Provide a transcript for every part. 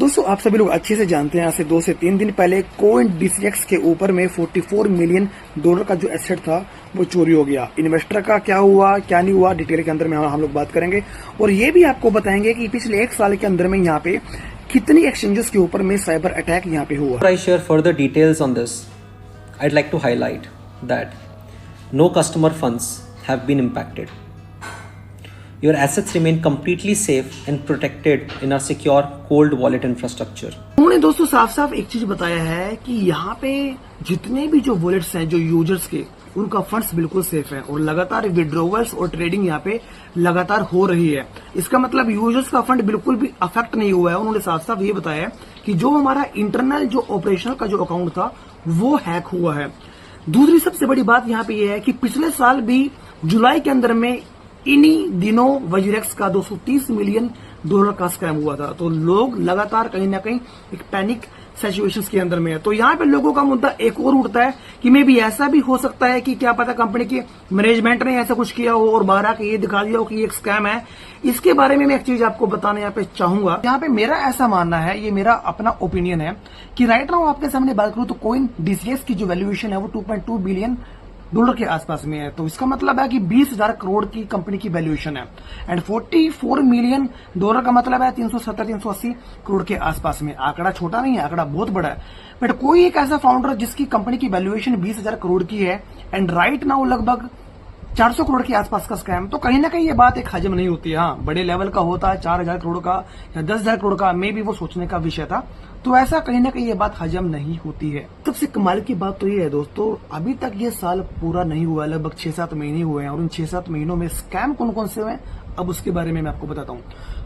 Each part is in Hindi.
दोस्तों आप सभी लोग अच्छे से जानते हैं, आज से 2 से 3 दिन पहले कोइन DCX के ऊपर में $44 मिलियन का जो एसेट था वो चोरी हो गया। इन्वेस्टर का क्या हुआ क्या नहीं हुआ डिटेल के अंदर में हम लोग बात करेंगे और ये भी आपको बताएंगे कि पिछले 1 साल के अंदर में यहाँ पे कितनी एक्सचेंजेस के ऊपर में साइबर अटैक यहाँ पे हुआ। I share further details on this. I'd like to highlight that no customer funds have been impacted. Your assets remain completely safe and protected in our secure cold wallet infrastructure. उन्होंने दोस्तों साफ साफ एक चीज बताया है कि यहाँ पे जितने भी जो वॉलेट्स हैं जो यूजर्स के, उनका फंड्स बिल्कुल सेफ है और लगातार विड्रॉवल्स और ट्रेडिंग यहाँ पे लगातार हो रही है। इसका मतलब यूजर्स का फंड बिल्कुल भी अफेक्ट नहीं हुआ है। उन्होंने साफ साफ ये बताया है कि जो हमारा इंटरनल जो ऑपरेशनल का जो अकाउंट था वो हैक हुआ है। दूसरी सबसे बड़ी बात यहाँ पे ये है कि पिछले साल भी जुलाई के अंदर में इन्हीं दिनों वजीरेक्स का $230 मिलियन का स्कैम हुआ था। तो लोग लगातार कहीं ना कहीं एक पैनिक सिचुएशंस के अंदर में है। तो यहाँ पे लोगों का मुद्दा एक और उठता है कि मे भी ऐसा भी हो सकता है कि क्या पता कंपनी के मैनेजमेंट ने ऐसा कुछ किया हो और बाहर आके ये दिखा दिया हो कि ये एक स्कैम है। इसके बारे में मैं एक चीज आपको बताने यहाँ पे चाहूंगा। यहाँ पे मेरा ऐसा मानना है, ये मेरा अपना ओपिनियन है कि राइट नाउ आपके सामने बात करूं तो कोइन DCX की जो वैल्यूएशन है वो $2.2 बिलियन के आसपास में है। तो इसका मतलब है कि 20,000 करोड़ की कंपनी की वैल्यूएशन है एंड $44 मिलियन का मतलब है 370-380 करोड़ के आसपास में। आंकड़ा छोटा नहीं है, आंकड़ा बहुत बड़ा है। बट कोई एक ऐसा फाउंडर जिसकी कंपनी की वैल्यूएशन 20,000 करोड़ की है एंड राइट नाउ लगभग 400 करोड़ के आसपास का स्कैम, तो कहीं ना कहीं ये बात एक हजम नहीं होती है। हाँ, बड़े लेवल का होता है 4,000 करोड़ का या 10,000 करोड़ का, मे भी वो सोचने का विषय था। तो ऐसा कहीं ना कहीं ये बात हजम नहीं होती है। सबसे कमाल की बात तो ये है दोस्तों, अभी तक ये साल पूरा नहीं हुआ, लगभग 6-7 महीने हुए हैं और इन 6-7 महीनों में स्कैम कौन कौन से हुए अब उसके बारे में मैं आपको बताता हूँ।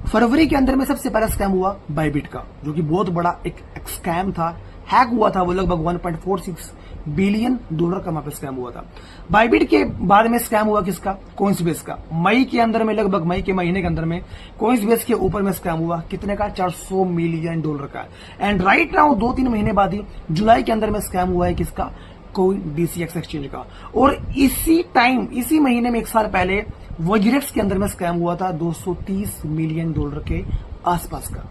फरवरी के अंदर में सबसे पहला स्कैम हुआ बाइबिट का, जो कि बहुत बड़ा एक स्कैम था। हैक हुआ था वो लगभग $1.46 बिलियन का वहां पे स्कैम हुआ था। बाइबिट के बाद में स्कैम हुआ किसका? कोइंसबेस का। मई के अंदर में, लगभग मई के महीने के अंदर में कोइंसबेस के ऊपर में स्कैम हुआ कितने का? $400 मिलियन का। एंड राइट नाउ 2-3 महीने बाद ही जुलाई के अंदर में स्कैम हुआ है किसका? कोइन DCX एक्सचेंज का। और इसी टाइम, इसी महीने में 1 साल पहले वजीरेक्स के अंदर में स्कैम हुआ था $230 मिलियन के आसपास का।